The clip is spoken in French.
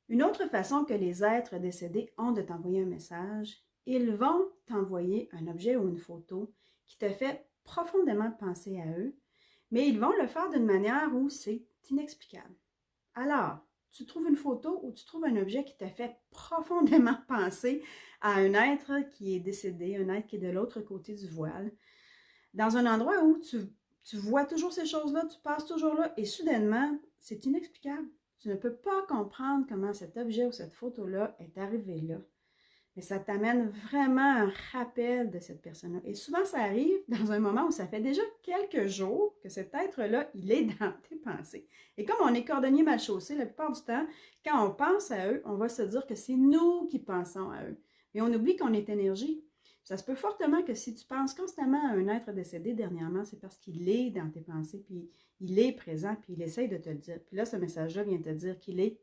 Une autre façon que les êtres décédés ont de t'envoyer un message, ils vont t'envoyer un objet ou une photo qui te fait profondément penser à eux, mais ils vont le faire d'une manière où c'est inexplicable. Alors, tu trouves une photo ou tu trouves un objet qui te fait profondément penser à un être qui est décédé, un être qui est de l'autre côté du voile, dans un endroit où tu vois toujours ces choses-là, tu passes toujours là, et soudainement, c'est inexplicable. Tu ne peux pas comprendre comment cet objet ou cette photo-là est arrivé là. Mais ça t'amène vraiment un rappel de cette personne-là. Et souvent, ça arrive dans un moment où ça fait déjà quelques jours que cet être-là, il est dans tes pensées. Et comme on est cordonnier mal chaussé, la plupart du temps, quand on pense à eux, on va se dire que c'est nous qui pensons à eux. Mais on oublie qu'on est énergie. Ça se peut fortement que si tu penses constamment à un être décédé dernièrement, c'est parce qu'il est dans tes pensées, puis il est présent, puis il essaye de te le dire. Puis là, ce message-là vient te dire qu'il est